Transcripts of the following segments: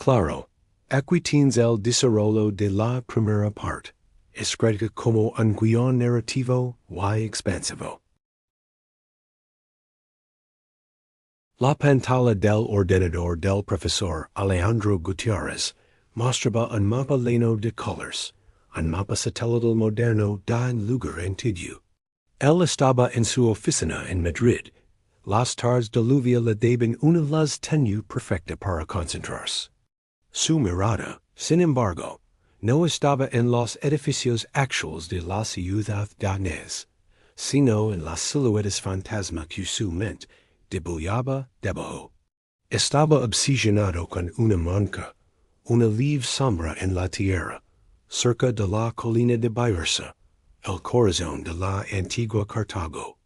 claro, aquí tienes el desarrollo de la primera parte, escrita como un guión narrativo y expansivo. La pantalla del ordenador del profesor Alejandro Gutiérrez mostraba un mapa lleno de colores, un mapa satelital moderno de un lugar antiguo. Él estaba en su oficina en Madrid. Las tardes de lluvia le daban una luz tenue perfecta para concentrarse. Su mirada, sin embargo, no estaba en los edificios actuales de la ciudad danesa, sino en las siluetas fantasma que su mente dibujaba debajo. Estaba obsesionado con una mancha, una leve sombra en la tierra, cerca de la colina de Byrsa, el corazón de la antigua Cartago.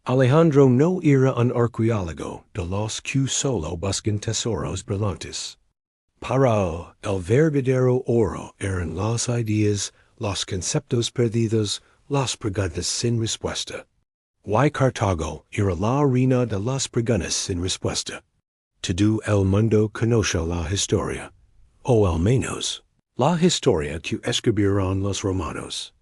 Alejandro no era un arqueólogo de los que solo buscan tesoros brillantes. Para él, el verdadero oro eran las ideas, los conceptos perdidos, las preguntas sin respuesta. Y Cartago era la reina de las preguntas sin respuesta. Todo el mundo conoce la historia, o al menos, la historia que escribieron los romanos.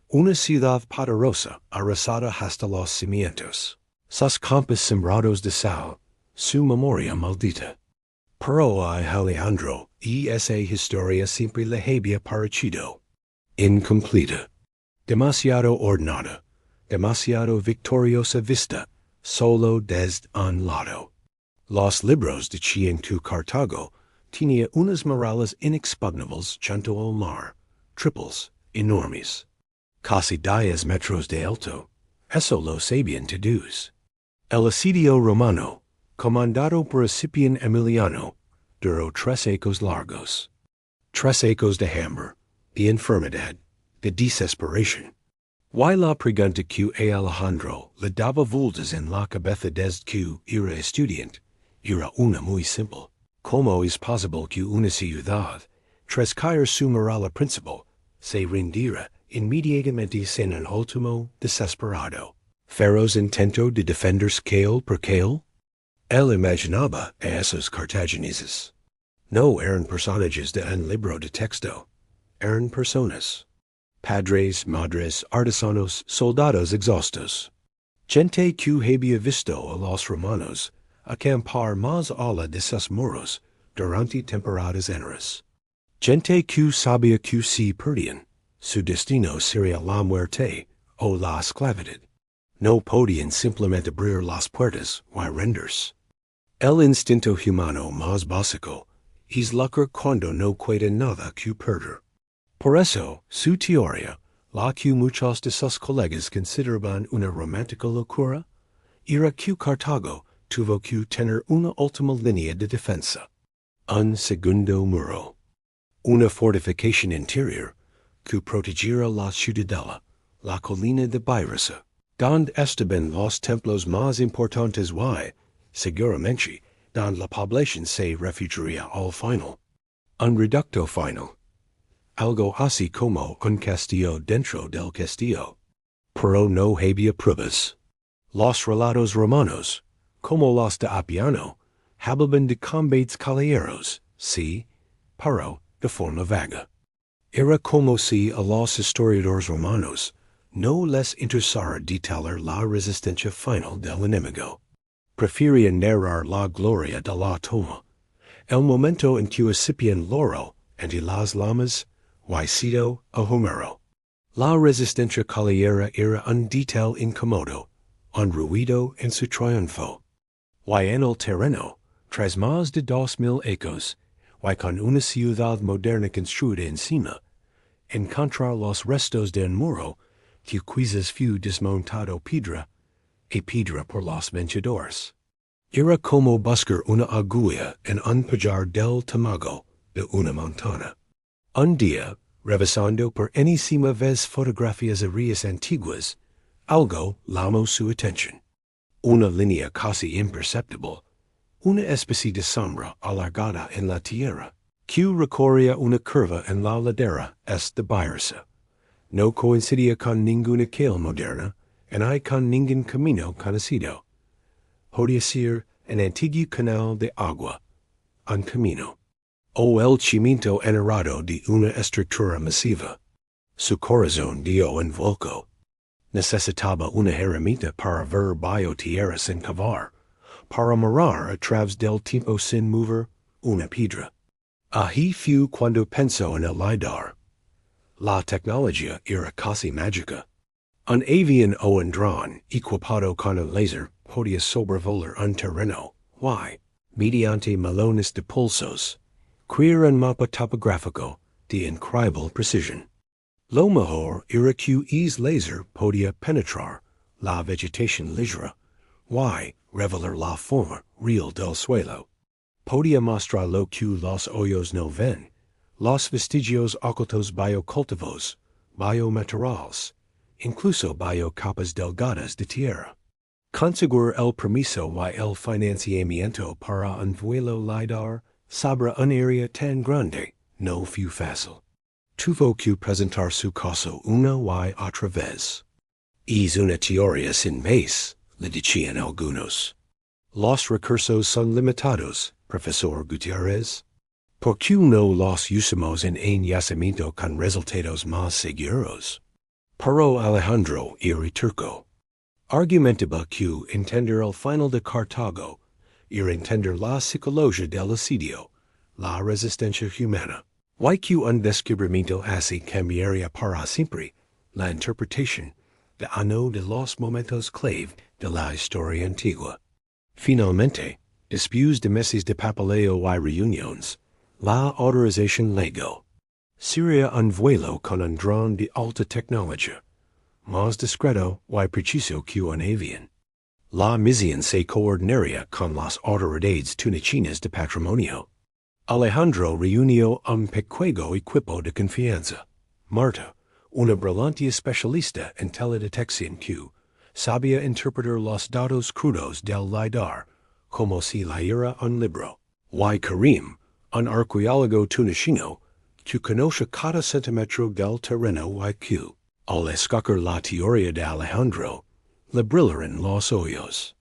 Una ciudad poderosa arrasada hasta los cimientos, sus campos sembrados de sal, su memoria maldita. Pero a Alejandro y esa historia siempre le había parecido incompleta, demasiado ordenada, demasiado victoriosa vista, solo desde un lado. Los libros decían que Cartago tenía unas murallas inexpugnables junto al mar, triples, enormes, casi 10 metros de alto. Eso lo sabían todos. El asedio romano, comandado por Escipión Emiliano, duró 3 años largos. 3 años de hambre, de enfermedad, de desesperación. Y la pregunta que a Alejandro le daba vueltas en la cabeza desde que era estudiante era una muy simple. ¿Cómo es posible que una ciudad, tras caer su muralla principal, se rindiera inmediatamente sin un último desesperado, feroz intento de defenderse cael por cael? Él imaginaba a esos cartagineses. No eran personajes de un libro de texto, eran personas. Padres, madres, artesanos, soldados exhaustos. Gente que había visto a los romanos acampar más allá de sus muros durante temporadas enteras. Gente que sabía que si perdían, su destino sería la muerte o la esclavitud. No podían simplemente abrir las puertas y rendirse. El instinto humano más básico es lucrar cuando no queda nada que perder. Por eso, su teoría, la que muchos de sus colegas consideraban una romántica locura, era que Cartago tuvo que tener una última línea de defensa, un segundo muro, una fortificación interior que protegiera la ciudadela, la colina de Byrsa, donde estaban los templos más importantes y, seguramente, donde la población se refugiaría al final. Un reducto final. Algo así como un castillo dentro del castillo. Pero no había pruebas. Los relatos romanos, como los de Appiano, hablaban de combates caballeros, sí, pero de forma vaga. Era como si a los historiadores romanos no les interesara detallar la resistencia final del enemigo. Preferían narrar la gloria de la toma, el momento en que Escipión logró, entre las lamas, y citó a Homero. La resistencia caballera era un detalle incómodo, un ruido en su triunfo. Y en el terreno, tras más de 2000 ecos, y con una ciudad moderna construida encima, encontrar los restos de un muro que quizás fue desmontado piedra por los vencedores. Era como buscar una aguja en un pajar del tamago de una montaña. Un día, revisando por enésima vez fotografías aéreas antiguas, algo llamó su atención. Una línea casi imperceptible, una especie de sombra alargada en la tierra, que recorría una curva en la ladera este de Byrsa. No coincidía con ninguna calle moderna, ni con ningún camino conocido. Podía ser un antiguo canal de agua, un camino, O el cimiento enarrado de una estructura masiva. Su corazón dio en volco. Necesitaba una herramienta para ver bajo tierra sin cavar, para morar a través del tiempo sin mover una piedra. Ahí fue cuando pensó en el LIDAR. La tecnología era casi mágica. Un avión o un dron equipado con el láser podía sobrevolar un terreno, mediante melones de pulsos, crear un mapa topográfico de increíble precisión. Lo mejor era que ese láser podía penetrar la vegetación ligera, revelar la forma real del suelo. Podía mostrar lo que los ojos no ven, los vestigios ocultos biocultivos, biomateriales, incluso biocapas delgadas de tierra. Conseguir el permiso y el financiamiento para un vuelo LIDAR sobre un área tan grande no fue fácil. Tuvo que presentar su caso una y otra vez. Es una teoría sin base, le decían algunos. Los recursos son limitados, profesor Gutiérrez. ¿Por qué no los usamos en un yacimiento con resultados más seguros? Pero Alejandro era turco. Argumentaba que entender el final de Cartago era entender la psicología del asediado, la resistencia humana. Que un descubrimiento así cambiaría para siempre la interpretación de uno de los momentos clave de la historia antigua. Finalmente, después de meses de papeleo y reuniones, la autorización legal. Sería un vuelo con un dron de alta tecnología, más discreto y preciso que un avión. La misión se coordinaría con las autoridades tunecinas de patrimonio. Alejandro reunió un pequeño equipo de confianza. Marta, una brillante especialista en teledetección que sabía interpretar los datos crudos del LIDAR como si leyera un libro. Karim, un arqueólogo tunecino que conoce cada centímetro del terreno y que, al escoger la teoría de Alejandro, le brillaron los ojos.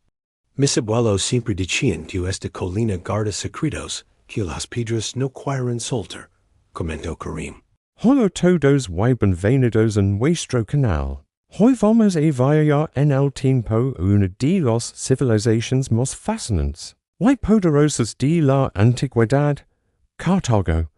Mis abuelos siempre decían que esta colina guarda secretos que las piedras no quieren soltar, comentó Karim. Holo todos y benvenidos en vuestro canal. Hoy vamos a viajar en el tiempo una de las civilizaciones más fascinantes y poderosas de la antigüedad, Cartago.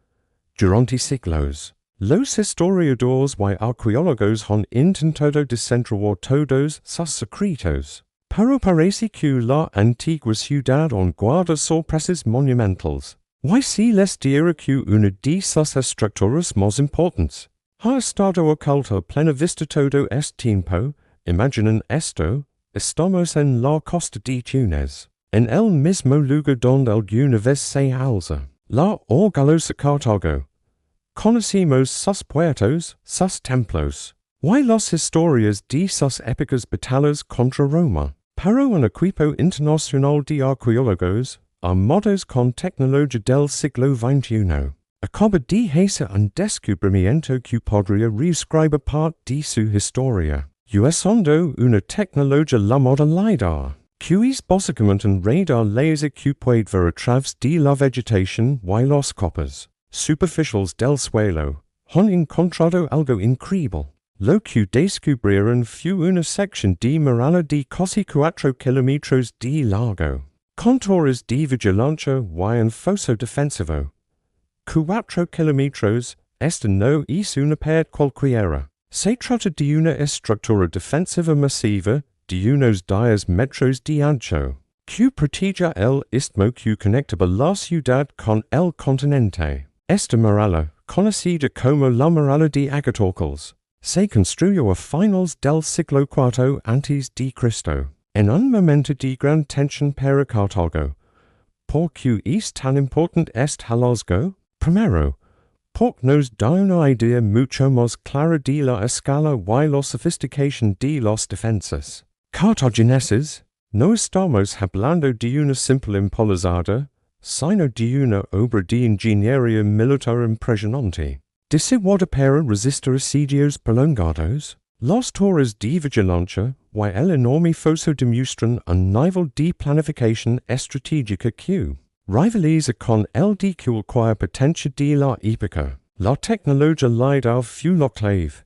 Durante siglos, los historiadores y arqueólogos han intentado descentrar todos sus secretos, pero parece que la antigua ciudad aún guarda sorpresas monumentales. Si les diré que una de sus estructuras más importantes ha estado oculta a plena vista todo este tiempo. Imaginen esto, estamos en la costa de Túnez, en el mismo lugar donde alguna vez se alza la orgullosa Cartago. Conocemos sus puertos, sus templos, y las historias de sus épicas batallas contra Roma. Pero un equipo internacional de arqueólogos, armados con tecnología del siglo XXI, acaba de hacer un descubrimiento que podría reescribir parte de su historia, usando una tecnología llamada LIDAR, que es básicamente un radar láser que puede ver a través de la vegetación y las capas superficiales del suelo. Han encontrado algo increíble. Lo que descubrieron fue una sección de muralla de casi 4 kilómetros de largo, con torres de vigilancia y un foso defensivo. 4 kilómetros, esta no es una pérdida cualquiera. Se trata de una estructura defensiva masiva de unos 10 metros de ancho, que protege el istmo que conectaba la ciudad con el continente. Esta muralla, conocida como la muralla de Agatorcles, se construyó a finales del siglo IV antes de Cristo, en un momento de gran tensión para Cartago. ¿Por qué es tan importante este hallazgo? Primero, porque nos da una idea mucho más clara de la escala y la sofisticación de las defensas cartagineses. No estamos hablando de una simple empalizada, sino de una obra de ingeniería militar impresionante, diseñada para resistir asedios prolongados. Las torres de vigilancia y el enorme foso demuestran un nivel de planificación estratégica que, Rivaliza con el qual potencia de la época, la tecnología LIDAR fue la clave.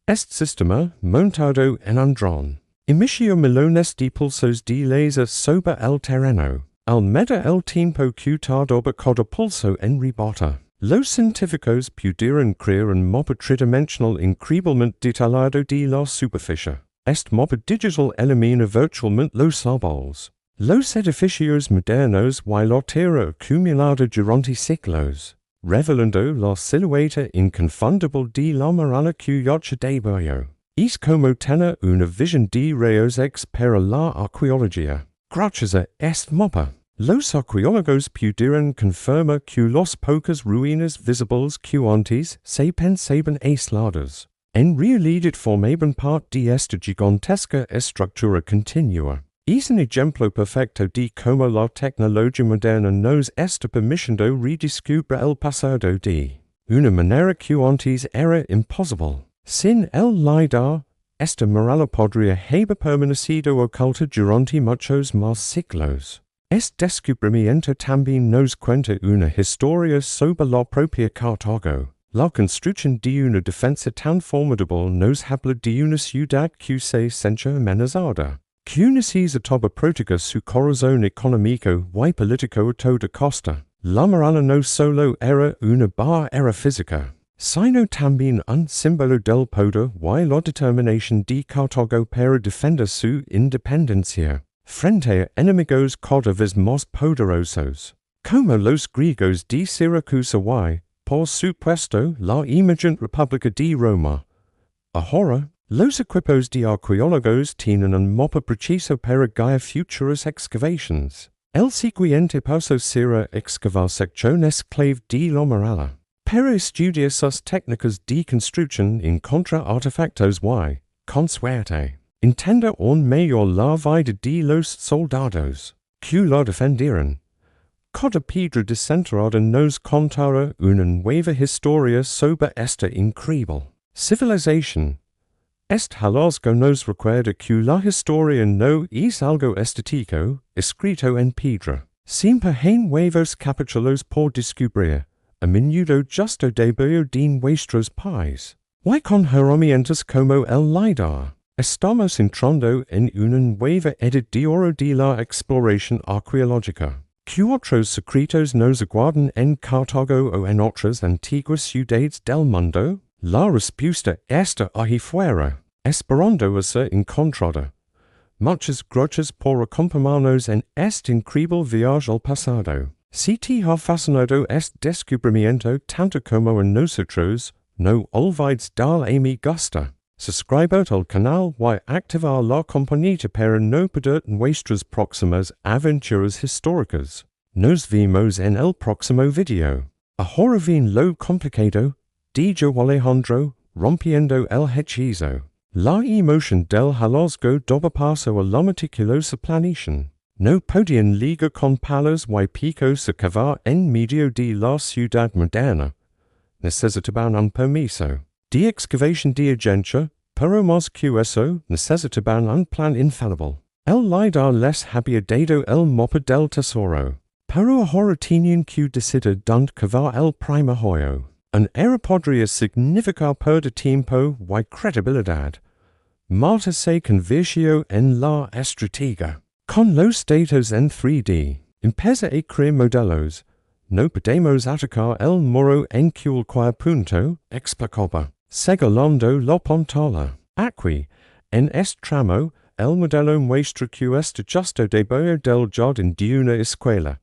Est sistema montado en andron. Inicio millones de pulsos de laser sobre el terreno. Al medir el tiempo que tarda cada pulso en rebota. Los científicos pudieron crear un mapa tridimensional increíblemente detallado de la superficie. Este mapa digital elimina virtualmente los árboles. Los edificios modernos y la tierra acumulada durante siglos, revelando la silueta inconfundible de la muralla cuyocha de Bollo. Es como tener una visión de rayos X para la arqueología. Gracias a este mapa, los arqueólogos pudieron confirmar que las pocas ruinas visibles que antes se pensaban aisladas, en realidad formaban parte de esta gigantesca estructura continua. Es un ejemplo perfecto de cómo la tecnología moderna nos está permitiendo redescubrir el pasado de una manera que antes era imposible. Sin el LIDAR, esta muralla podría haber permanecido oculta durante muchos más siglos. Este descubrimiento también nos cuenta una historia sobre la propia Cartago. La construcción de una defensa tan formidable nos habla de una ciudad que se sentía amenazada, que necesitaba proteger su corazón económico y político a toda costa. La muralla no solo era una barrera física, sino también un símbolo del poder y la determinación de Cartago para defender su independencia frente a enemigos cada vez más poderosos, como los griegos de Siracusa y, por supuesto, la emergente República de Roma. Ahora, los equipos de arqueólogos tienen un mapa preciso para guiar futuras excavaciones. El siguiente paso será excavar secciones clave de la muralla, para estudiar sus técnicas de construcción en contra artefactos y, con suerte, entender aún mejor la vida de los soldados que la defendieron. Cada piedra desenterrada nos contará una nueva historia sobre esta increíble civilización. Este hallazgo nos recuerda que la historia no es algo estático, escrito en piedra. Siempre hay nuevos capítulos por descubrir, a menudo justo debajo de nuestros pies. Y con herramientas como el LIDAR, estamos entrando en una nueva edad de oro de la exploración arqueológica. Que otros secretos nos aguardan en Cartago o en otras antiguas ciudades del mundo? La respuesta está ahí fuera, esperando a ser encontrada. Muchas gracias por acompañarnos en este increíble viaje al pasado. Si te ha fascinado este descubrimiento tanto como a nosotros, no olvides darle me gusta, suscribir al canal y activar la campanita para no perder nuestras próximas aventuras históricas. Nos vemos en el próximo video. Ahora bien lo complicado, de yo Alejandro, rompiendo el hechizo. La emoción del hallazgo daba paso a la meticulosa planeación. No podían ligar con palos y picos a cavar en medio de la ciudad moderna. Necesitaban un permiso de excavación de urgencia, pero más que eso, necesitaban un plan infalible. El LIDAR les había dado el mapa del tesoro, pero ahora tenían que decidir dónde cavar el primer hoyo. Un error podría significar perder tiempo y credibilidad. Marta se convirtió en la estratega. Con los datos en 3D, empieza a crear modelos. No podemos atacar el muro en cualquier punto, explicaba, segalando la pantalla. Aquí, en este tramo, el modelo muestra que está justo debajo del jardín de una escuela.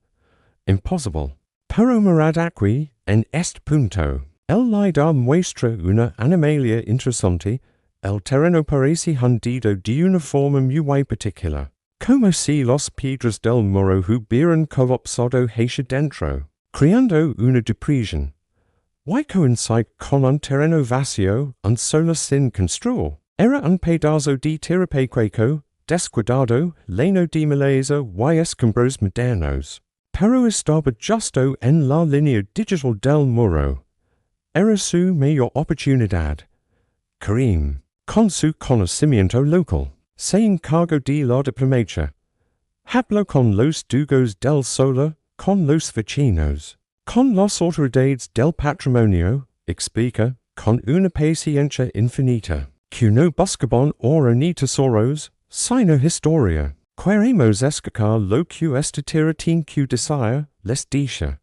Imposible. Pero mirad aquí, en este punto, el LIDAR muestra una anomalía interesante. El terreno parece hundido de una forma muy particular, como si las piedras del muro hubieran colapsado hacia dentro, creando una depresión. Y coincide con un terreno vacío, un solo sin construir. Era un pedazo de tierra descuidado, lleno de maleza y escombros modernos. Pero estaba justo en la línea digital del muro. Era su mayor oportunidad. Karim, con su conocimiento local, se encargó de la diplomacia. Habló con los dugos del solar, con los vecinos, con los autoridades del patrimonio, explica, con una paciencia infinita, que no buscaban ora ni tesoros, sino historia. Queremos escacar lo que esta tierra tiene que decir, les dice.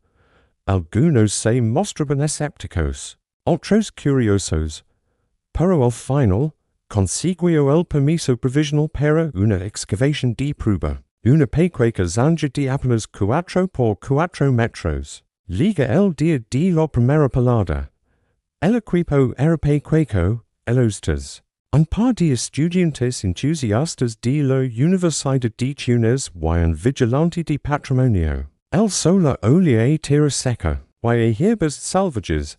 Algunos se mostraban escépticos, otros curiosos, pero al final, consiguió el permiso provisional para una excavación de prueba, una pequeña zanja de apenas 4 por 4 metros. Liga el día de la primera pelada. El equipo era pequeño, elostas. Un par de estudiantes entusiastas de la Universidad de Túnez y un vigilante de patrimonio. El sola olía tierra seca, y hierbas salvajes.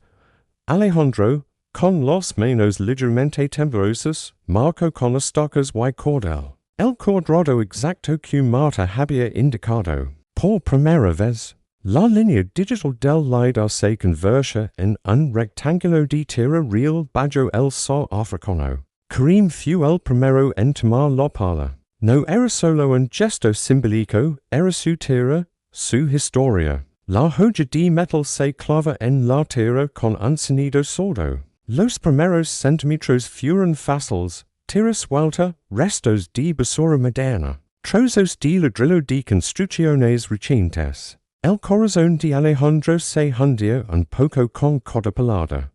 Alejandro, con los manos ligeramente temblorosos, Marco con estacas y cordel. El cuadrado exacto que Marta había indicado. Por primera vez, la línea digital del LIDAR se converge en un rectángulo de tierra real bajo el sol africano. Karim fue el primero en tomar la pala. No era solo un gesto simbólico, era su tierra, su historia. La joya de metal se clava en la tierra con un sonido sordo. Los primeros centímetros fueron fáciles, tierra suelta, restos de basura moderna, trozos de ladrillo de construcciones recientes. El corazón de Alejandro se hundía un poco con cada palabra.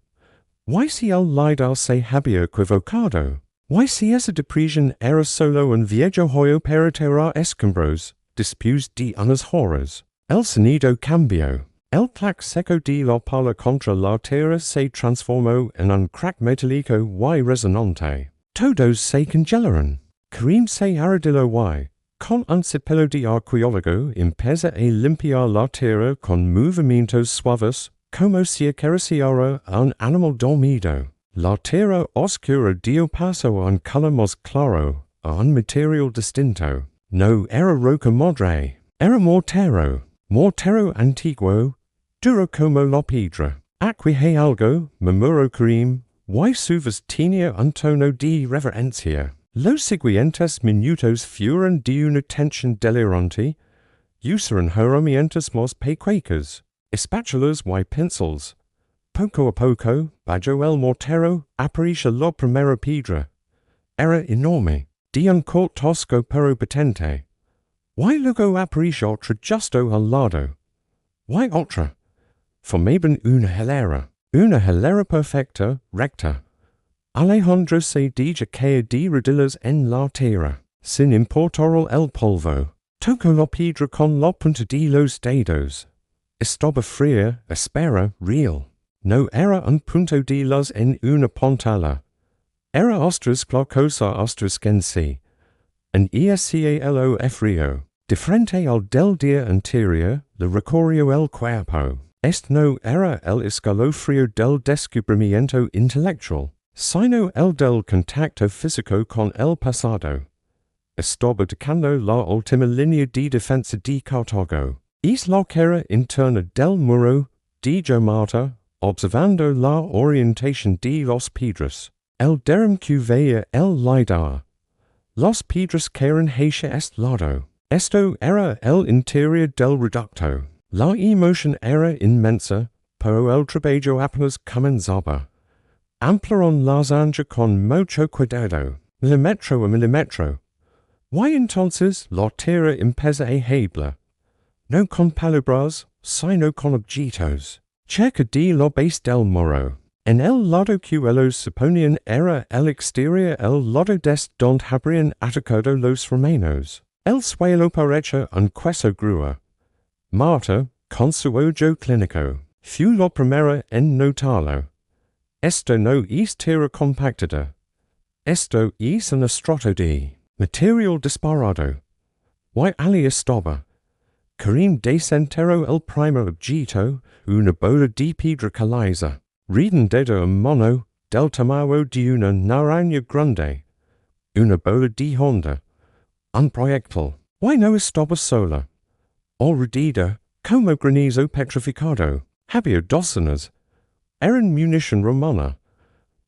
¿Y si el LIDAR se había equivocado? ¿Y si esa depresión era solo un viejo juego para tirar escombros, después de unas horas? El sonido cambió. El clac seco de la pala contra la tierra se transformó en un crack metálico y resonante. Todos se congelaron. Karim se arrodilló y, con un cepillo de arqueólogo, empezó a limpiar la tierra con movimientos suaves, como si acariciara a un animal dormido. La tierra oscura dio paso a un color más claro, a un material distinto. No era roca madre, era mortero antiguo, duro como la piedra. Aquí hay algo, murmuró Karim, y su voz tenía un tono de reverencia. Los siguientes minutos fueron de una tensión delirante, usaron herramientas más pequeñas, espátulas y pincels. Poco a poco, bajo el mortero, apareció la primera piedra. Era enorme, de un corte tosco pero potente. Y luego apareció otra justo al lado. Y otra. Formaban una hilera perfecta, recta. Alejandro se deja caer de rodillas en la tierra, sin importar el polvo. Tocó la piedra con la punta de los dedos. Estaba fría, áspera, real. No era un punto de luz en una pantalla. Era ostras cosa ostrascense. En cielo frío. De frente al del día anterior, le recorrió el cuerpo. No era el escalofrío del descubrimiento intelectual, sino el del contacto físico con el pasado. Estaba tocando la última línea de defensa de Cartago. Es la cara interna del muro, de Marta, observando la orientación de los piedras. El derm que veía el LIDAR. Los piedras caeron hacia este lado. Esto era el interior del reducto. La emoción era inmensa, pero el trabajo apenas comenzaba. Ampliaron la zanja con mucho cuidado, milímetro a milímetro. Y entonces la tierra empezó a heblar. No con palabras, sino con objetos. Cerca de la base del muro. En el lado que ellos suponían era el exterior, el lado donde habrían atacado los romanos. El suelo parecía un queso grúa. Marta, con su ojo clínico, fue la primera en notarlo. Esto no es tierra compactada. Esto es un estrato de material disparado. Y allí estaba. Karim desenterró el primer objeto, una bola de piedra caliza, redondeada en mano, del tamaño de una naranja grande. Una bola de Honda. Un proyectil. Y no estaba sola. Alrededor, como granizo petrificado, había docenas. Eran munición romana.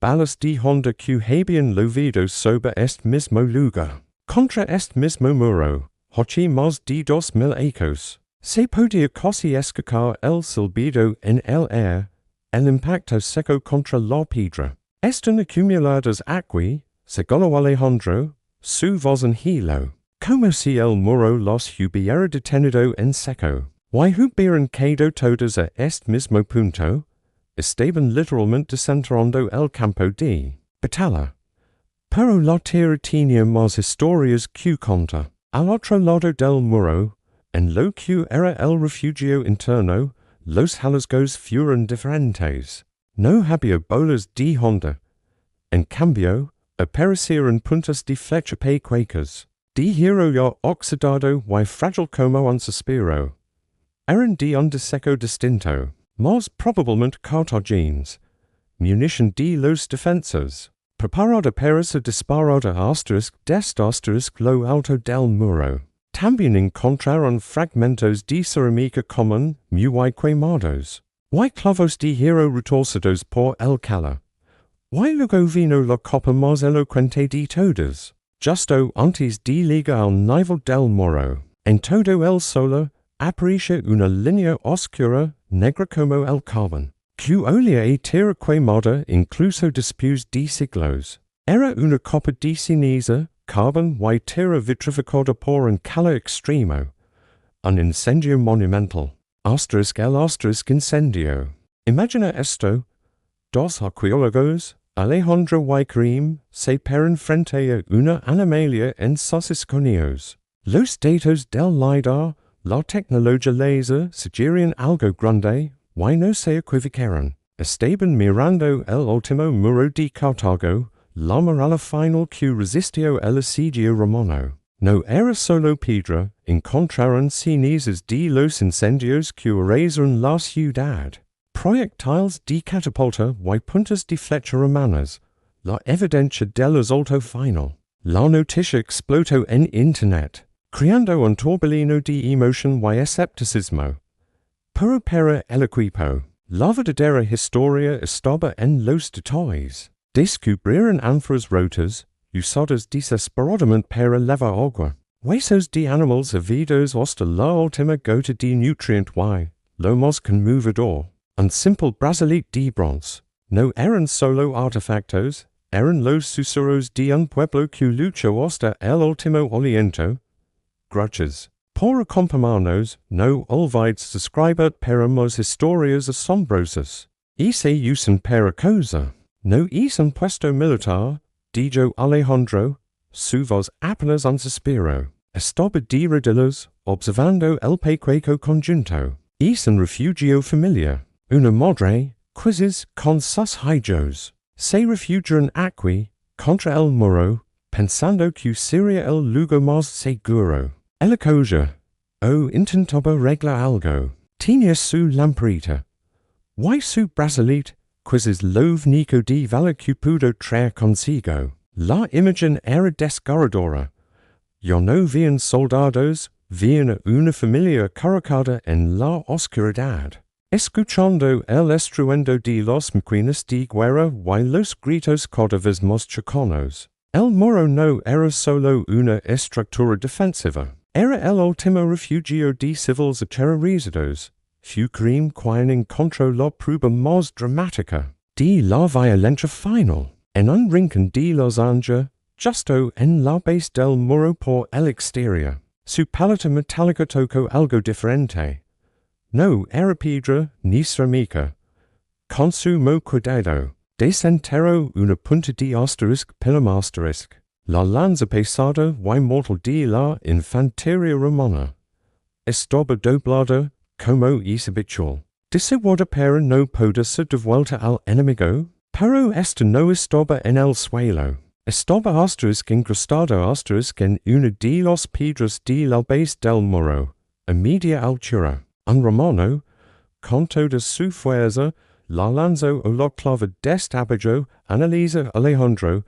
Balas de Honda que habían lovido sobre este mismo lugar. Contra este mismo muro, hochi más de 2000 ecos. Se podia casi escacar el silbido en el air, el impacto seco contra la piedra. Están acumuladas aquí, según Alejandro, su voz en hilo, como si el muro los hubiera detenido en seco. Y hubieran caído todas a este mismo punto, estaban literalmente desenterrando el campo de batalla. Pero la tierra tenía más historias que conta. Al otro lado del muro, en lo que era el refugio interno, los hallazgos fueron diferentes. No había bolas de honda. En cambio, aparecieron puntas de flecha pequeñas, de hierro ya oxidado y frágil como un suspiro. Eran de un deseco distinto, más probablemente cartagenes, munición de los defensores, preparada para ser disparada desde lo alto del muro. También encontraron fragmentos de cerámica común muy quemados, y clavos de hierro retorcidos por el calor. Y luego vino la copa más elocuente de todas, justo antes de llegar al nivel del muro. En todo el suelo aparece una línea oscura, negra como el carbón, que olía a tierra quemada incluso después de siglos. Era una copa de ceniza, carbón y tierra vitrificada por un calor extremo. Un incendio monumental. El incendio. Imagina esto. Dos arqueólogos, Alejandro y Karim, se paran frente a una anomalía en sus esconios. Los datos del LIDAR, la tecnología láser, suggerían algo grande, y no se equivocaron. Estaban mirando el último muro de Cartago, la muralla final que resistió el asedio romano. No era solo piedra, encontraron cenizas de los incendios que arrasaron la ciudad. Proyectiles de catapulta y puntas de flecha romanas, la evidencia del resultado final. La noticia explotó en Internet, creando un torbellino de emoción y escepticismo. Pero para el equipo, la verdadera historia estaba en los detalles. Descubrieron ánforas rotas, usadas desesperadamente para levar agua. Huesos de animales habidos hasta la última gota de nutrient y, lo más conmovedor, un simple brazalete de bronce. No eran solo artefactos, eran los susurros de un pueblo que luchó hasta el último aliento. Grudges. Por acompañarnos, no olvides describir para más historias asombrosas. Y se usan para cosa. No es un puesto militar, dijo Alejandro, su voz apenas un suspiro. Estaba de rodillas, observando el pequeño conjunto. Es un refugio familiar. Una madre, quizzes con sus hijos. Se refugiaron aquí, contra el muro, pensando que sería el lugar más seguro. El acoja. Intentaba arreglar algo. Tenía su lamparita. Y su brazalete, quizzes lo único de valor que pudo traer consigo. La imagen era desgarradora. Ya no vían soldados, vían una familia cargada en la oscuridad. Escuchando el estruendo de los máquinas de guerra y los gritos cada vez más cercanos. El muro no era solo una estructura defensiva. Era el último refugio de civiles aterrorizados. Fucrim quien encontró la prueba más dramática de la violencia final. En un rincón de los Anges, justo en la base del muro por el exterior. Su paleta metálica tocó algo diferente. No era piedra ni cerámica. Con sumo cuidado, desenterró una punta de asterisco pila asterisco. La lanza pesada y mortal de la infantería romana. Estaba doblada, como es habitual. Desiguada para no poder ser devuelta al enemigo, pero esta no estaba en el suelo. Estaba asterisco incrustada en una de las piedras de la base del muro, a media altura. Un romano, con toda su fuerza, la lanzó o la clava desde abajo, analiza Alejandro,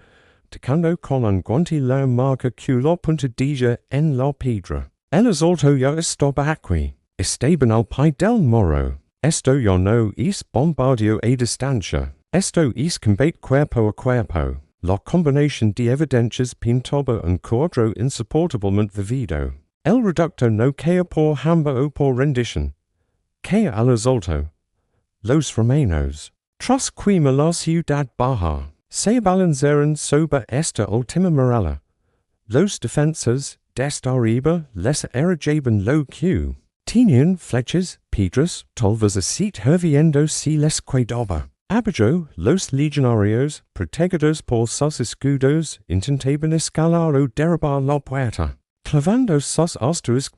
tocando con un guante la marca que la puntadilla en la piedra. El asalto ya estaba aquí. Estaban al pie del muro. Esto ya no es bombardeo a distancia. Esto es combate cuerpo a cuerpo. La combinación de evidencias pintaba un cuadro insoportablemente vivido. El reducto no queda por hamba o por rendition. Que al asalto. Los Romanos. Tras quima la ciudad baja. Se balancearon sobre esta última muralla. Los defensas, desde arriba, les erigiban lo que tenían flechas, piedras, tolvas acit herviendo si les quedaba. Abajo, los legionarios, protegidos por sus escudos, intentaban escalar o derribar la puerta, clavando sus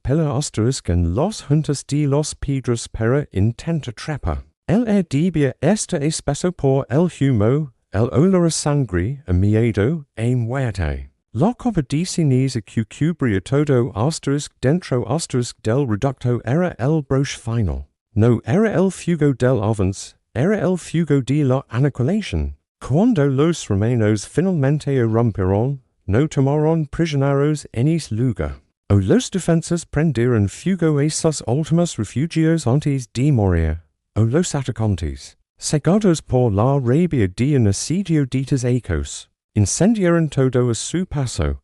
pilar en los juntas de los piedras para intenta trepar. El debía este espeso por el humo, el olor a sangre, a miedo, e muerte. La cobardicinis cubría todo dentro del reducto era el broche final. No era el fuego del avance, era el fuego de la aniquilación. Cuando los romanos finalmente irrumpieron, no tomaron prisioneros en ese lugar. O los defensas prendieron fuego a sus últimos refugios antes de morir. O los atacantes, cegados por la rabia de un asedio de ecos, incendiaron todo a su paso.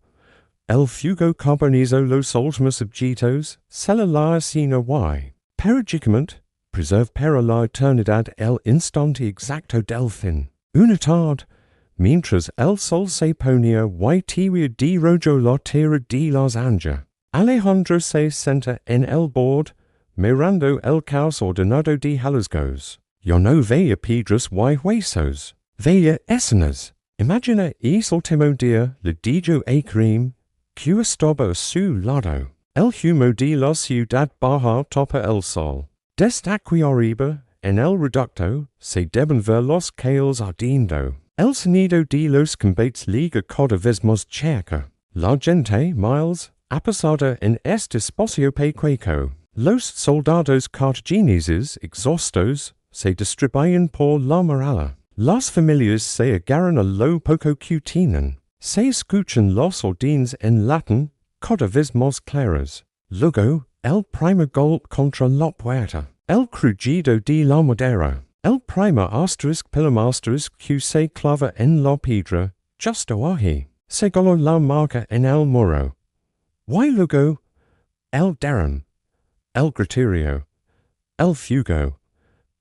El fuego carbonizó los últimos objetos, celular sino y, periódicamente, preserve para la eternidad el instante exacto del fin. Una tarde, mientras el sol se ponía y tibia de rojo la tierra de las Anjas, Alejandro se senta en el borde, mirando el caos ordenado de hallazgos. Yo no veía piedras y huesos, veía escenas. Imagina ese último día, le dijo a Karim, que estaba a su lado. El humo de la ciudad baja topa el sol. Desde aquí arriba, en el reducto, se deben ver los caos ardiendo. El sonido de los combates liga cada vez más cerca. La gente, miles, aposada en este espacio pequeño. Los soldados cartagineses, exhaustos, se distribuyen por la muralla. Las familias se agarran a lo poco que tienen. Se escuchan los órdenes en latín, cada vez más claros. Luego, el primer golpe contra la puerta. El crujido de la madera. El primer pilamasterisk que se clava en la piedra, justo ahí. Se coló la marca en el muro. Y luego, el derram. El griterio, el fuego,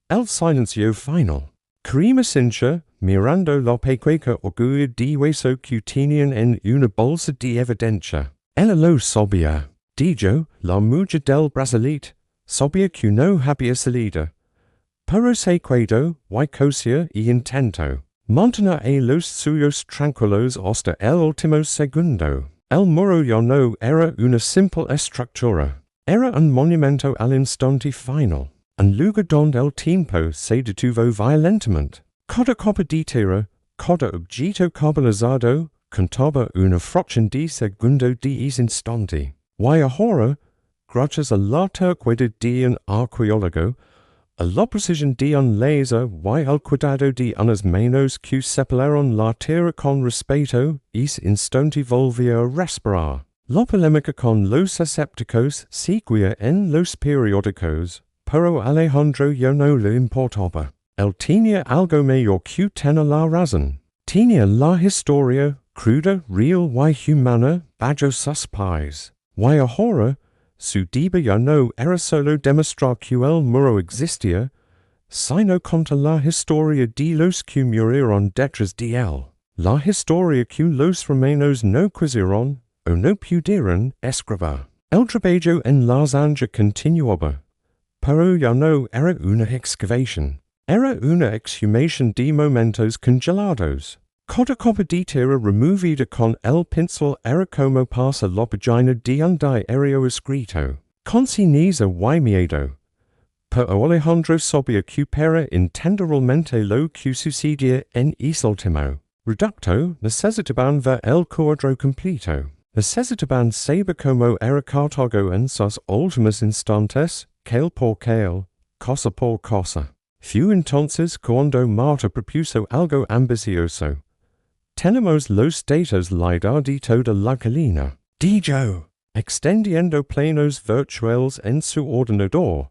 el silencio final. Karima Sincha, mirando la pequeña orgullo de hueso que tenían en una bolsa de evidencia. Ella lo sabía. Dijo, la mujer del brazalete, sabía que no había salida. Pero se quedó, y cosía y intento. Mantener a los suyos tranquilos hasta el último segundo. El muro ya no era una simple estructura. Era un monumento al instante final, un lugar donde el tiempo se detuvo violentamente. Cada copa de tierra, cada objeto carbonizado, contaba una fracción de segundo de ese instante. Y ahora, gracias a la terquedad de un arqueólogo, a la precisión de un láser y al cuidado de unas manos que separaron la tierra con respeto, ese instante volvía a respirar. La polémica con los escépticos seguía en los periódicos, pero Alejandro ya no le importaba. Él tenía algo mayor que tener la razón. Tenía la historia, cruda, real y humana, bajo sus pies. Y ahora, su deber ya no era solo demostrar que el muro existía, sino contar la historia de los que murieron detrás de él. La historia que los romanos no quisieron, o no pudieron escribir. El trabajo en las Anjas continuaba, pero ya no era una excavación. Era una exhumación de momentos congelados. Cada copa de tierra removida con el pincel era como pasa la página de un diario escrito. Con ceniza y miedo. Pero Alejandro sabía que para entendermente lo que sucedía en ese último reducto necesitaban ver el cuadro completo. Necesitaban saber cómo era Cartago en sus últimos instantes, cale por cale, cosa por cosa. Fue entonces cuando Marta propuso algo ambicioso. Tenemos los datos LIDAR de toda la colina. Dijo, extendiendo planos virtuales en su ordenador.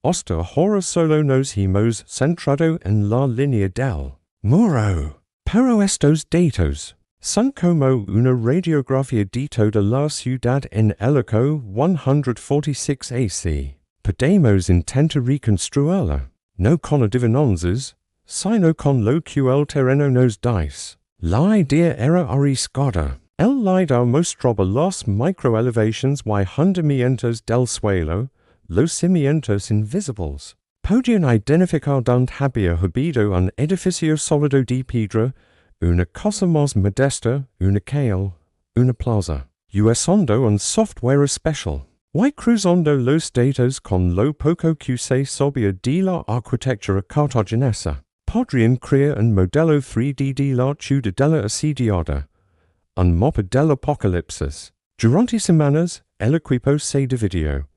Hasta ahora solo nos hemos centrado en la línea del Muro. Pero estos datos Son como una radiografía de toda la ciudad en el año 146 AC. Podemos intentar reconstruirla, no con adivinanzas, sino con lo que el terreno nos dice. La idea era arriscada. El LIDAR mostraba los microelevations y hundimientos del suelo, los cimientos invisibles. Podían identificar donde había habido un edificio sólido de piedra, una cosa más modesta, una calle, una plaza. Usando un software especial. Y cruzando los datos con lo poco que se sabía de la arquitectura cartaginesa. Podrían crear un modelo 3D de la ciudadela asediada. Un mapa del apocalipsis. Durante semanas, el equipo se dividió.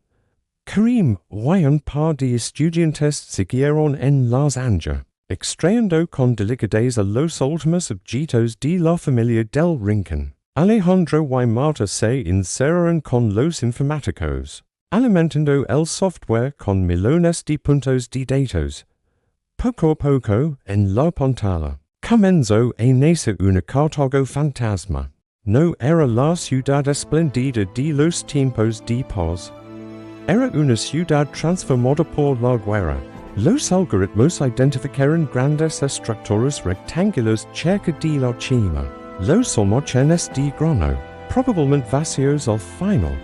Karim y un par de estudiantes siguieron en las años, extrayendo con delicadeza los últimos objetos de la familia del rincón. Alejandro y Marta se inserieron con los informáticos, alimentando el software con millones de puntos de datos. Poco a poco, en la pantalla, comenzó a nacer una Cartago fantasma. No era la ciudad esplendida de los tiempos de paz. Era una ciudad transformada por la guerra. Los algoritmos identificaron grandes estructuras rectangulares cerca de la cima. Los almacenes de grano, probablemente vacíos al final.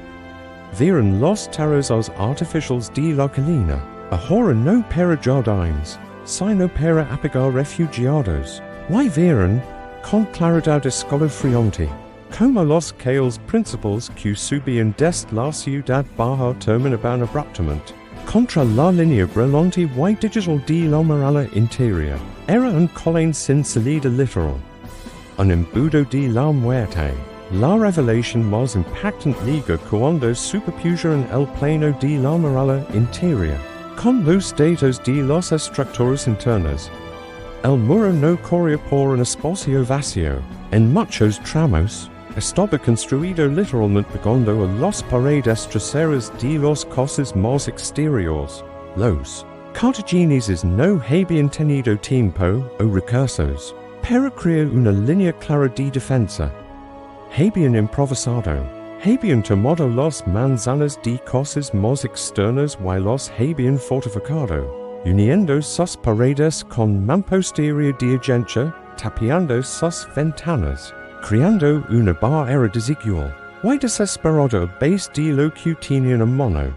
Vieron los terrazos artificiales de la colina. Ahora no para jardines, sino para apagar refugiados. Y vieron, con claridad escalofriante, como los calles principales que subían desde la ciudad baja terminaban abruptamente. Contra la línea brillante y digital de la muralla interior, era un colín sin salida literal. Un embudo de la muerte. La revelación más impactante liga cuando superpuso en el plano de la muralla interior. Con los datos de las estructuras internas. El muro no corría por un espacio vacío. En muchos tramos, estaba construido literalmente pegando a las paredes traseras de las casas más exteriores. Los cartagineses no habían tenido tiempo o recursos para crear una línea clara de defensa. Habían improvisado. Habían tomado las manzanas de casas más externas y las habían fortificado, uniendo sus paredes con mampostería de agencia, tapiando sus ventanas, creando una barrera desigual, y desesperado base de lo que tenían a mano.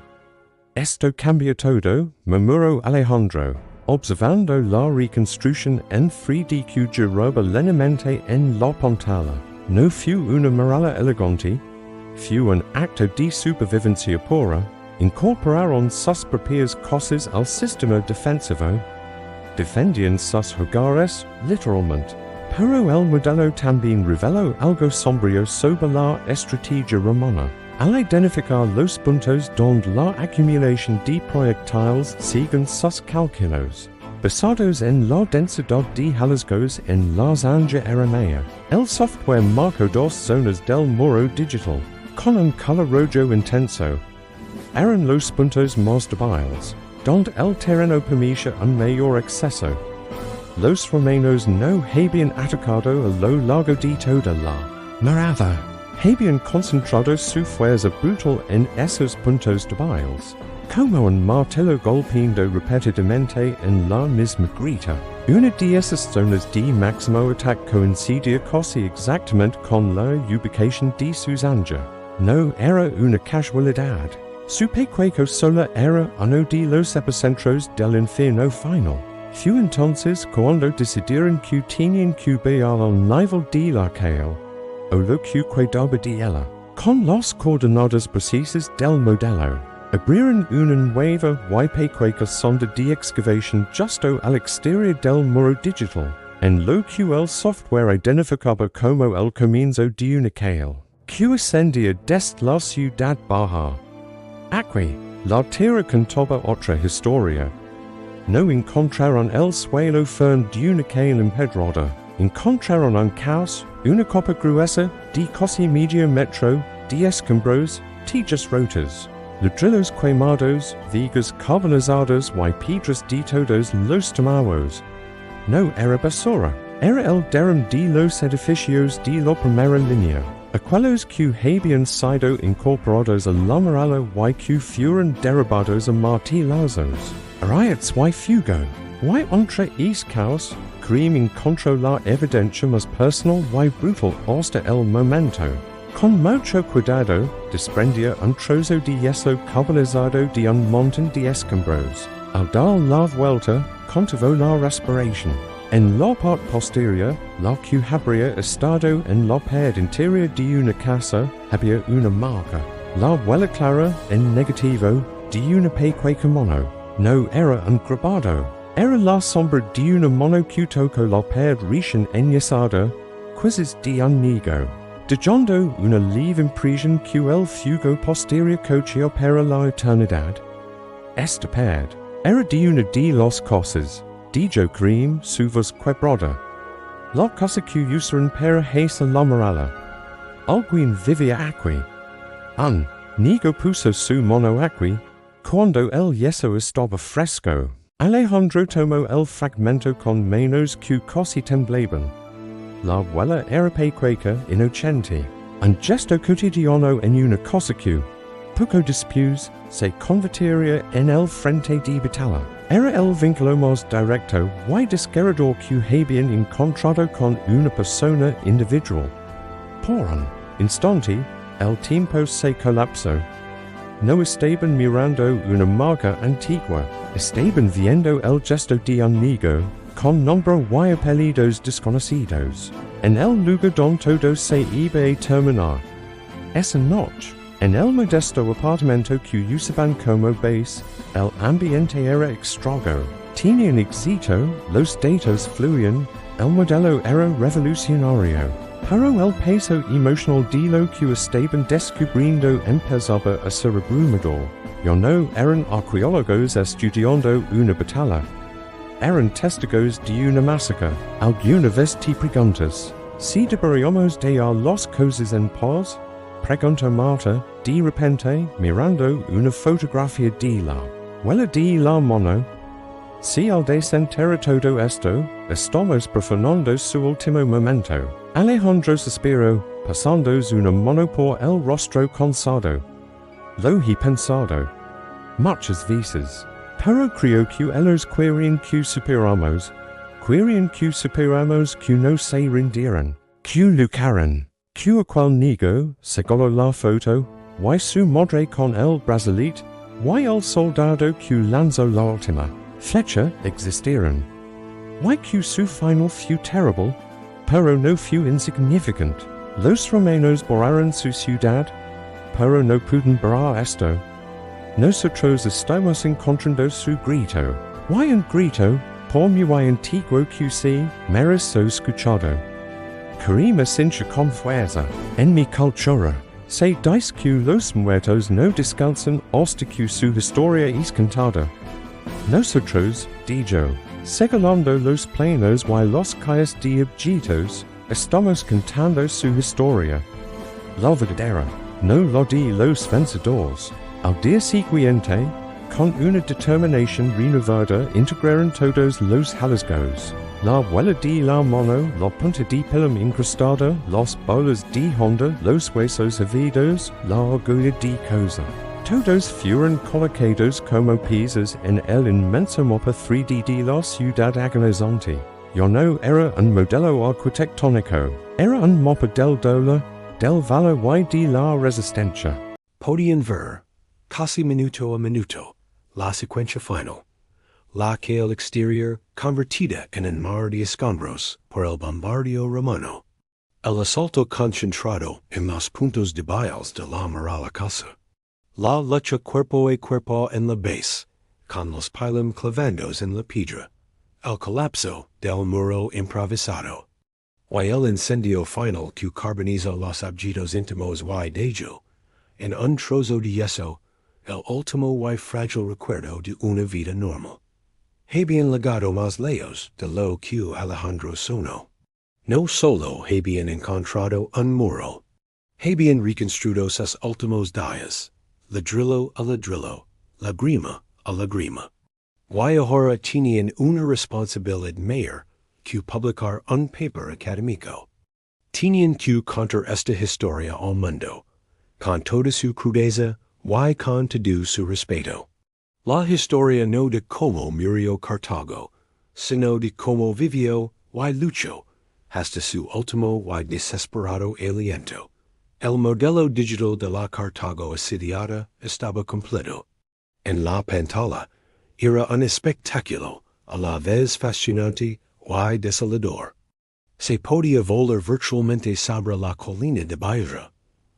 Esto cambia todo, murmuró Alejandro, observando la reconstrucción en 3D que giraba lentamente en la pantalla. No fue una muralla elegante, fue un acto de supervivencia pura. Incorporaron sus propias cosas al sistema defensivo. Defendían sus hogares, literalmente. Pero el modelo también reveló algo sombrío sobre la estrategia romana. Al identificar los puntos donde la acumulación de proyectiles siguen sus cálculos, basados en la densidad de hallazgos en la zanja aramea, el software marcó dos zonas del muro digital, con un color rojo intenso. Eran los puntos más débiles, donde el terreno permitía un mayor acceso. Los romanos no habían atacado a lo largo de toda la muralla. Habían concentrado su fuerza brutal en esos puntos débiles, como un martillo golpeando repetidamente en la misma grieta. Una de esas zonas de máximo ataque coincidía casi exactamente con la ubicación de su zanja. No era una casualidad. Su pequeño solo era uno de los epicentros del infierno final. Fue entonces cuando decidieron que tenían que ver al nivel de la calle, o lo que quedaba de ella. Con las coordenadas precisas del modelo, abrieron una nueva y pequeña sonda de excavación justo al exterior del muro digital, en lo que el software identificaba como el comienzo de una calle, que ascendía desde la ciudad baja. Aquí, la tierra contaba otra historia. No encontraron el suelo firme de una calle empedrada. Encontraron un caos, una copa gruesa de casi medio metro de escombros, tillas rotas, ladrillos quemados, vigas carbonizadas y piedras de todos los tamaños. No era basura, Era el derum de los edificios de la primera línea. Aquellos que habían sido incorporados a la muralla y que fueron derribados a martillazos. Riots y fuego. Y entre es caos, crimen contra la evidencia más personal y brutal hasta el momento. Con mucho cuidado, desprendía un trozo de yeso cabalizado de un montón de escombros. Al dar la vuelta, contuvo la respiración. En la parte posterior, la que habría estado en la pared interior de una casa, había una marca. La huella clara, en negativo, de una pequeña mono. No era un grabado. Era la sombra de una mono que tocó la pared recién enyesada, quizzes de un nigo. Dejando una leve impresión que el fuego posterior cocheo para la eternidad. Esta pared era de una de las cosas. Dijo cream suvos quebrada. La cosa que usaron para hacer la muralla. Alguien vivía aquí. Un nigo puso su mono aquí, cuando el yeso estaba fresco. Alejandro tomó el fragmento con manos que casi temblaban. La huella era pequeña inocente. Un gesto cotidiano en una cosa que, poco después, se convertiría en el frente de batalla. Era el vínculo más directo y desgarrador que habían encontrado con una persona individual. Por un instante, el tiempo se colapsó. No estaban mirando una marca antigua, estaban viendo el gesto de un nigo, con nombre y apellidos desconocidos, en el lugar donde todo se iba a terminar. Esa noche, en el modesto apartamento que usaban como base, el ambiente era extraño. Tenían éxito, los datos fluían, el modelo era revolucionario. Pero el peso emocional de lo que estaban descubriendo empezaba a ser abrumador. Ya no eran arqueólogos estudiando una batalla. Eran testigos de una masacre. Alguna vez te preguntas, si deberíamos dejar las cosas en paz? Preguntó Marta, de repente, mirando una fotografía de la huella de la mono. Si al desenterrar todo esto, estamos profanando su último momento. Alejandro suspiró, pasando una mano por el rostro cansado. Lo he pensado muchas veces, pero creo que ellos querían que superamos que no se rindieran, que lucharan, que aquel nigo, según la foto, y su madre con el brazalete, y el soldado que lanzó la última flecha existieron, y que su final fue terrible, pero no fue insignificant. Los romanos borraron su ciudad, pero no pudieron borrar esto. Nosotros estamos encontrando su grito. Y un grito, por muy antiguo que sea, merece escuchado. Queremos sentir con fuerza. En mi cultura, se dice que los muertos no descansan hasta que su historia es contada. Nosotros, digo, segalando los planos y los calles de objetos, estamos contando su historia. La verdadera, no la de los vencedores. Al día siguiente, con una determinación renovada, integraron todos los hallazgos. La huella de la mano, la punta de pilum incrustada, las bolas de honda, los huesos hervidos, la agulla de cosa. Todos fueron colocados como piezas en el inmenso mapa 3D de la ciudad agonizante. Ya no era un modelo arquitectónico, era un mapa del dolor, del valor y de la resistencia. Podían ver, casi minuto a minuto, la secuencia final. La que el exterior convertida en un mar de escombros por el bombardeo romano. El asalto concentrado en los puntos débiles de la muralla casa. La lucha cuerpo a cuerpo en la base, con los pilum clavandos en la piedra. El colapso del muro improvisado. Y el incendio final que carboniza los objetos íntimos y dejo, en un trozo de yeso, el último y frágil recuerdo de una vida normal. Habían legado más lejos de lo que Alejandro sonó. No solo habían encontrado un muro. Habían reconstruido sus últimos días, ladrillo a ladrillo, lágrima a lágrima. Y ahora tenían una responsabilidad mayor q publicar un paper academico. Tinian q contra esta historia al mundo, con toda su crudeza, y con todo su respeto. La historia no de cómo murió Cartago, sino de cómo vivió y luchó, hasta su último y desesperado aliento. El modelo digital de la Cartago asediada estaba completo. En la pantalla era un espectáculo a la vez fascinante y desolador. Se podía volar virtualmente sobre la colina de Baira,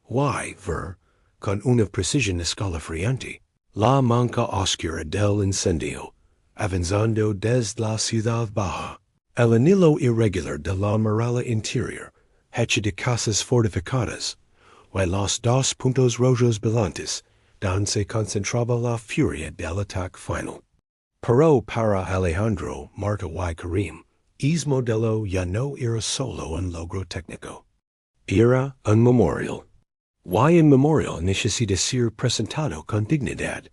y ver, con una precisión escalofriante, la mancha oscura del incendio, avanzando desde la ciudad baja. El anillo irregular de la muralla interior, hecha de casas fortificadas, y los dos puntos rojos brillantes, donde se concentraba la furia del ataque final. Pero para Alejandro, Marta y Karim, es modelo ya no era solo un logro técnico. Era un memorial. Y un memorial necesita ser presentado con dignidad.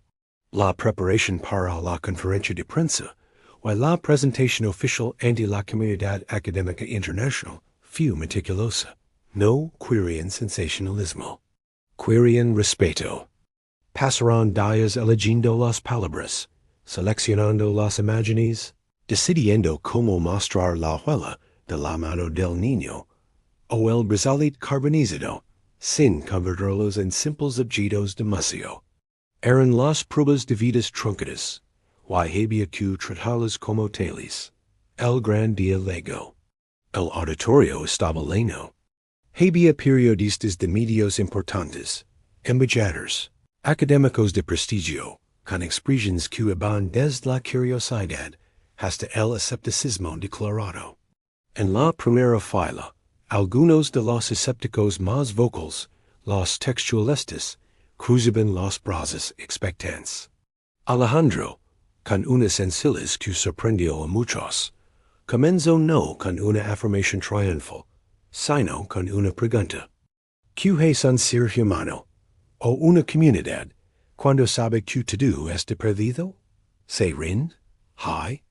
La preparación para la conferencia de prensa y la presentación oficial ante la comunidad académica internacional fue meticulosa. No querían sensacionalismo. Querían respeto. Pasaron días eligiendo las palabras, seleccionando las imágenes, decidiendo cómo mostrar la huella de la mano del niño, o el brazalete carbonizado, sin convertirlos en simples objetos de museo. Eran las pruebas de vidas truncadas, y había que tratarlas como tales. El gran día llegó. El auditorio estaba lleno. Había periodistas de medios importantes, embajadores, académicos de prestigio, con expresiones que iban desde la curiosidad hasta el escepticismo declarado. En la primera fila, algunos de los escépticos más vocales, los textualistas, cruzaban los brazos expectantes. Alejandro, con unas sencillas que sorprendió a muchos, comenzó no con una afirmación triunfal, sino con una pregunta. ¿Qué es un ser humano, o una comunidad, cuando sabe que todo está perdido? ¿Se rinde? ¿Hay?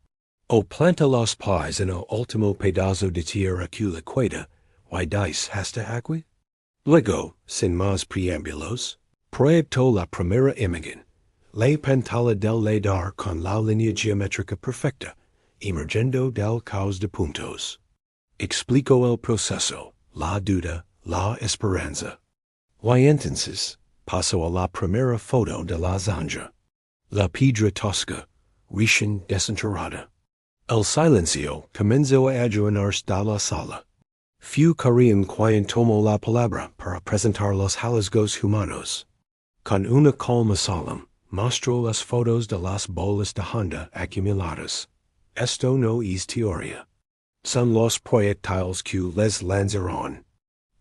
¿O planta los pies en el último pedazo de tierra que le queda, y dice hasta aquí? Luego, sin más preámbulos, proyectó la primera imagen, la pantalla del LIDAR con la línea geométrica perfecta, emergiendo del caos de puntos. Explicó el proceso, la duda, la esperanza. Y entonces, pasó a la primera foto de la zanja. La piedra tosca, recién desenterrada. El silencio comenzó a adornarse de la sala. Few querían quien tomó la palabra para presentar los hallazgos humanos. Con una calma solemne, mostró las fotos de las bolas de Honda acumuladas. Esto no es teoría. Son los proyectiles que les lanzaron.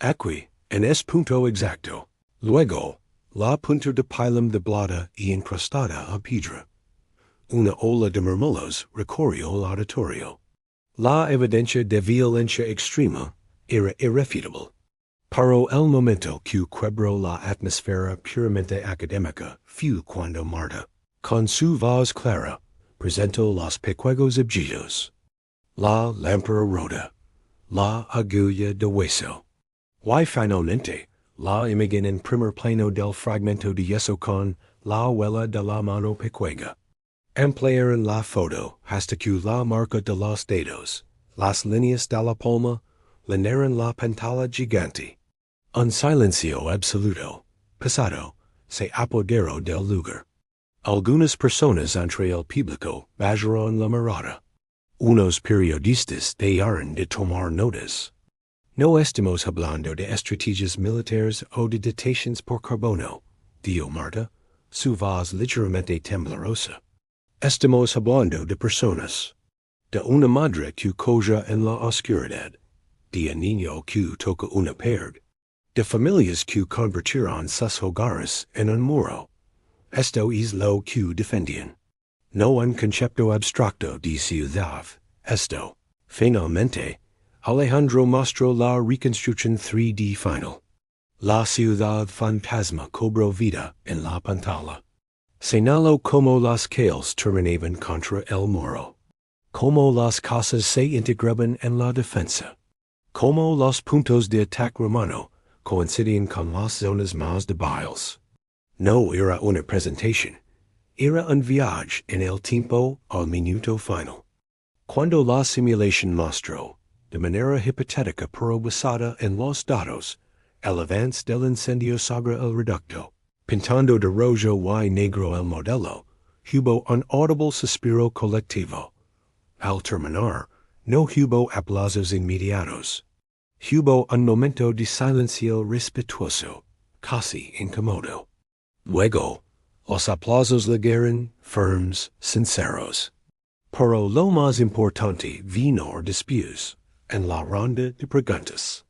Aquí, en es punto exacto. Luego, la punta de pilum de plata y incrustada a piedra. Una ola de murmullos recorrió el auditorio. La evidencia de violencia extrema era irrefutable. Pero el momento que quebró la atmósfera puramente académica fue cuando Marta, con su voz clara, presentó los pequeños objetos. La lámpara rota, la agulla de hueso, y finalmente, la imagen en primer plano del fragmento de yeso con la huella de la mano pequeña. Ampliaron la foto hasta que la marca de los dedos, las líneas de la palma, llenaron la pantalla gigante. Un silencio absoluto, pesado, se apoderó del lugar. Algunas personas entre el público bajaron la mirada. Unos periodistas dejaron de tomar notas. No estamos hablando de estrategias militares o de dataciones por carbono, dijo Marta, su voz ligeramente temblorosa. Estamos hablando de personas. De una madre que coja en la oscuridad. De un niño que toca una pared. De familias que convirtieron sus hogares en un muro. Esto es lo que defendían. No un concepto abstracto de ciudad. Esto, finalmente, Alejandro mostró la reconstrucción 3D final. La ciudad fantasma cobró vida en la pantalla. Señaló como las calles terminaban contra el muro. como las casas se integraban en la defensa, como los puntos de ataque romano coincidían con las zonas más débiles. No era una presentación, era un viaje en el tiempo al minuto final. Cuando la simulación mostró, de manera hipotética pero basada en los datos, el avance del incendio sobre el reducto, pintando de rojo y negro el modelo, hubo un audible suspiro colectivo. Al terminar, no hubo aplausos inmediatos. Hubo un momento de silencio respetuoso, casi incómodo. Luego, los aplausos llegaron, firmes, sinceros. Pero lo más importante vino después, en la ronda de preguntas.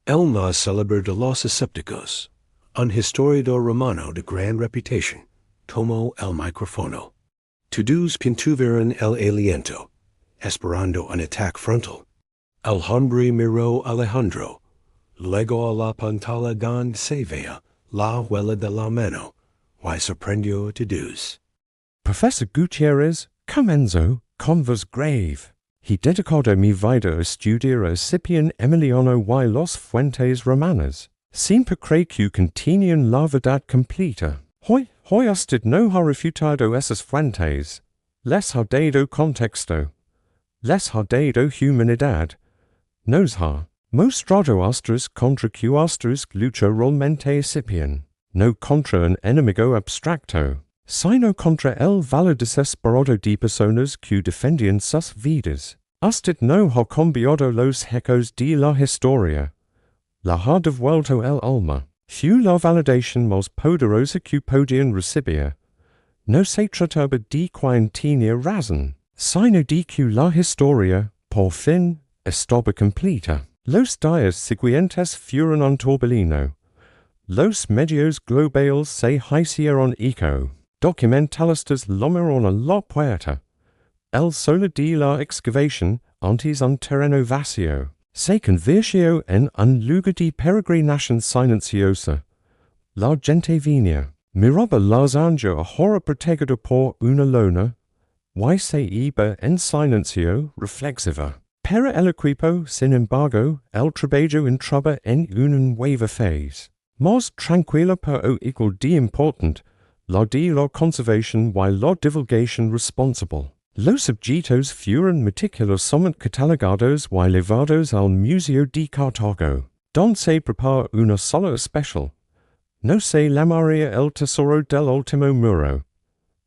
El nos célebre de los escépticos, un historiador romano de gran reputación, tomó el micrófono. Todos pintuvieron el aliento, esperando un ataque frontal. El hombre miró a Alejandro, luego a la pantalla donde se veía la huella de la mano, y sorprendió a todos. Professor Gutierrez comenzó convers grave. He dedicado mi vida a estudiar a Scipión Emiliano y los fuentes romanas, sin per que continuan la verdad completa. Hoy usted no ha refutado esas fuentes. Les ha dado contexto. Les ha dado humanidad. Nos ha mostrado astros contra que astros luchó realmente Scipión, no contra un enemigo abstracto, sino contra el valor desesperado de personas que defendían sus vidas. Usted no ha cambiado los hechos de la historia. La ha devuelto el alma. Fue la validación más poderosa que podían recibir. No se trataba de quien tenía razón, sino de que la historia, por fin, estaba completa. Los días siguientes fueron un torbellino. Los medios globales se hicieron eco. Documentalistas llamaron a la puerta. El solo de la excavación, antes un terreno vacío, se convirtió en un lugar de peregrinación silenciosa. La gente venía, miraba los años ahora protegido por una lona, y se iba en silencio reflexiva. Pero el equipo, sin embargo, el trabajo entraba en una nueva fase. Más tranquila pero igual de importante, la de la conservación y la divulgación responsable. Los objetos fueron meticulosamente catalogados y llevados al Museo de Cartago, donde se prepara una sala especial. No se llamaría el tesoro del último Muro.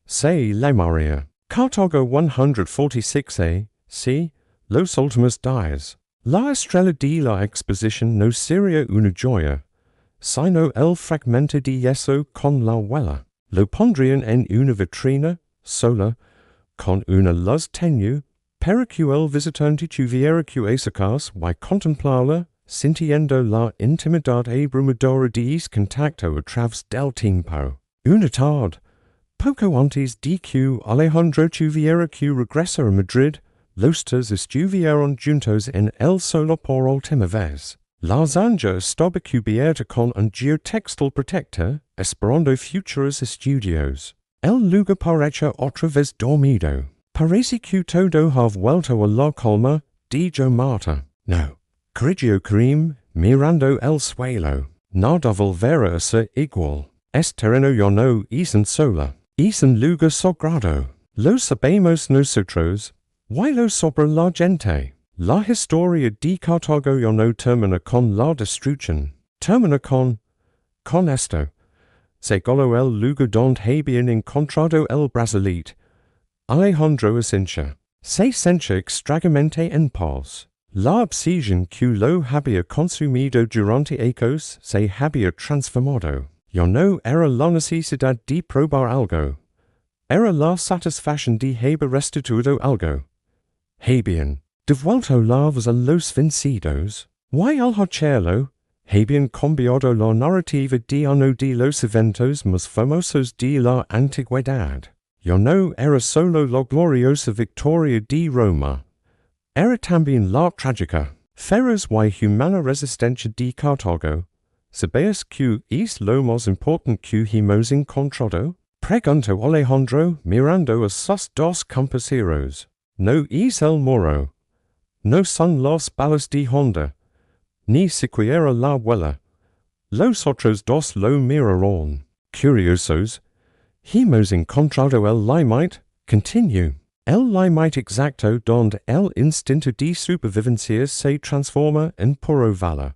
Se llamaría Cartago 146A, sí, los últimos días. La estrella de la exposición no sería una joya, sino el fragmento de yeso con la huella. Lo pondrían en una vitrina, sola, con una luz tenue, para que el visitante tuviera que acercarse y contemplarla, sintiendo la intimidad abrumadora de ese contacto a través del tiempo. Una tarde, poco antes de que Alejandro tuviera que regresar a Madrid, los tres estuvieron juntos en el solo por última vez. La zanja estaba cubierta con un geotextil protector, esperando futuros estudios. El lugar parece otra vez dormido. Parece que todo ha vuelto a la calma de Marta. No. Corrigió Karim, mirando el suelo. Nada volverá a ser igual. Es terreno ya no es un sola. Es un lugar sagrado. Lo sabemos nosotros. ¿Why lo sobre la gente? La historia de Cartago ya no termina con la destrucción. Termina con esto. Se goló el lugar donde habían encontrado el brazalete. Alejandro Asincha. Se sencha extrañamente en paz. La obsesión que lo había consumido durante años se había transformado. Ya no era la necesidad de probar algo. Era la satisfacción de haber restituido algo. Habían devuelto la voz a los vencidos. Y al hacerlo, habían cambiado la narrativa de uno de los eventos más famosos de la antigüedad. Ya no era solo la gloriosa victoria de Roma. Era también la trágica, feroz y humana resistencia de Cartago. ¿Sabías que es lo más importante que hemos encontrado? Preguntó Alejandro mirando a sus dos compañeros. no es el moro, no son los balas de Honda, ni siquiera la abuela. Los otros dos lo miraron. Curiosos, hemos encontrado el límite, continue. El límite exacto donde el instinto de supervivencia se transforma en puro valor,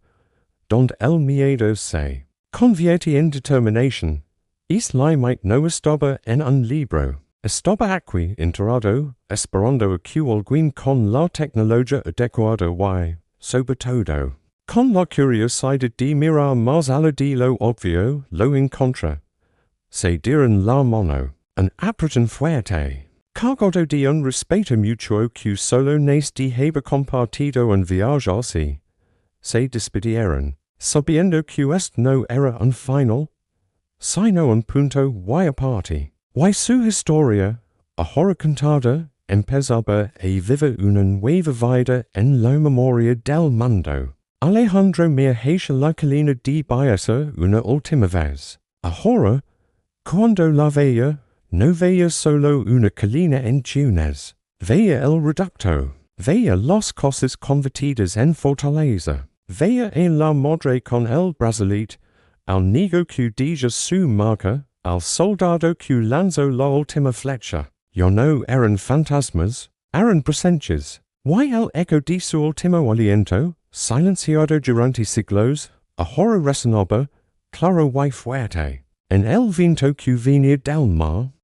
donde el miedo se convierte en determinación. Es límite no estaba en un libro, estaba aquí enterrado, esperando que alguien con la tecnología adecuada y, sobre todo, con la curiosidad de mirar más allá de lo obvio, lo encontra. Se dieron la mano, un apreten fuerte, cargado de un respeto mutuo que solo nos dejaba compartido un viaje así. Se despidieron, sabiendo que esto no era un final, sino un punto y aparte. Y su historia, ahora contada, empezaba a vivir una nueva vida en la memoria del mundo. Alejandro me hecho la colina de Biasa una última vez. Ahora, cuando la veía, no veía solo una colina en tunes. Veía el reducto. Veía las cosas convertidas en fortaleza. Veía en la madre con el brazalete, al niño que deja su marca, al soldado que lanzó la última flecha. Ya no eran fantasmas, eran presentios. Y el eco de su último aliento, silenciado durante siglos, ahora resonaba, claro y fuerte, en el viento que venía del mar.